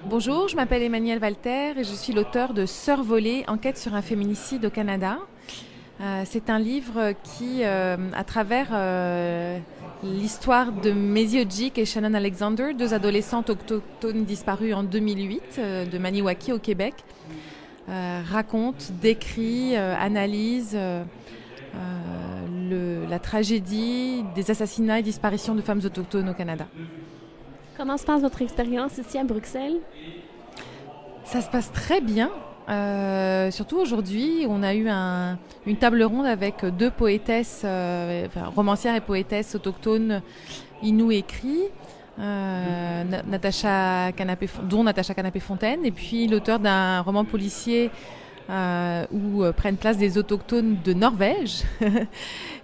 Bonjour, je m'appelle Emmanuelle Walter et je suis l'auteur de Sœurs volées, enquête sur un féminicide au Canada. C'est un livre qui, à travers l'histoire de Maisie Odjick et Shannon Alexander, deux adolescentes autochtones disparues en 2008 de Maniwaki au Québec, raconte, décrit, analyse la tragédie des assassinats et disparitions de femmes autochtones au Canada. Comment se passe votre expérience ici à Bruxelles? Ça se passe très bien. Surtout aujourd'hui, on a eu une table ronde avec deux poétesses, romancières et poétesses autochtones Innu et Cri, dont Natacha Canapé-Fontaine, et puis l'auteur d'un roman policier où prennent place des autochtones de Norvège.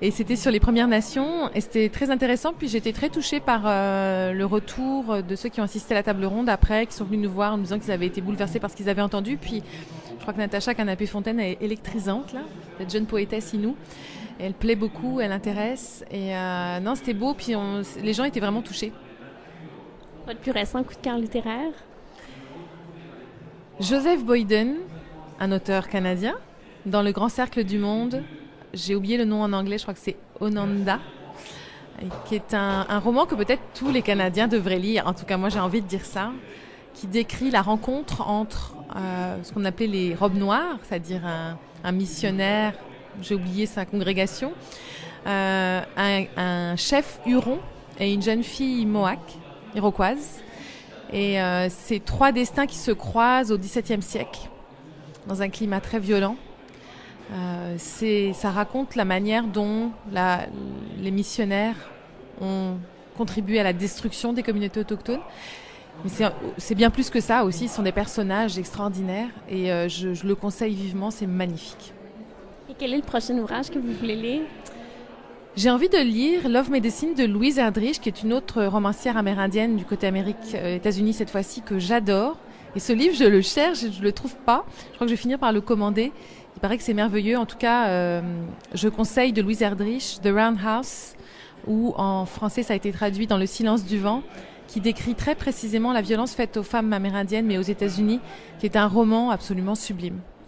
Et c'était sur les Premières Nations et c'était très intéressant. Puis j'étais très touchée par le retour de ceux qui ont assisté à la table ronde après, qui sont venus nous voir en nous disant qu'ils avaient été bouleversés par ce qu'ils avaient entendu. Puis je crois que Natacha Canapé-Fontaine est électrisante, là, cette jeune poétesse Innu. Elle plaît beaucoup, elle intéresse. Et non, c'était beau. Puis les gens étaient vraiment touchés. Votre plus récent coup de cœur littéraire? Joseph Boyden, un auteur canadien, dans le grand cercle du monde. J'ai oublié le nom en anglais, je crois que c'est Ononda, qui est un roman que peut-être tous les Canadiens devraient lire. En tout cas, moi, j'ai envie de dire ça, qui décrit la rencontre entre ce qu'on appelait les robes noires, c'est-à-dire un missionnaire, j'ai oublié sa congrégation, un chef huron et une jeune fille mohawk, iroquoise. Et c'est trois destins qui se croisent au XVIIe siècle, dans un climat très violent. Ça raconte la manière dont les missionnaires ont contribué à la destruction des communautés autochtones. Mais c'est bien plus que ça aussi, ce sont des personnages extraordinaires et je le conseille vivement, c'est magnifique. Et quel est le prochain ouvrage que vous voulez lire? J'ai envie de lire Love Medicine de Louise Erdrich, qui est une autre romancière amérindienne du côté États-Unis cette fois-ci, que j'adore. Et ce livre, je le cherche et je le trouve pas. Je crois que je vais finir par le commander. Il paraît que c'est merveilleux. En tout cas, je conseille de Louise Erdrich, The Roundhouse, ou en français, ça a été traduit dans Le silence du vent, qui décrit très précisément la violence faite aux femmes amérindiennes, mais aux États-Unis, qui est un roman absolument sublime.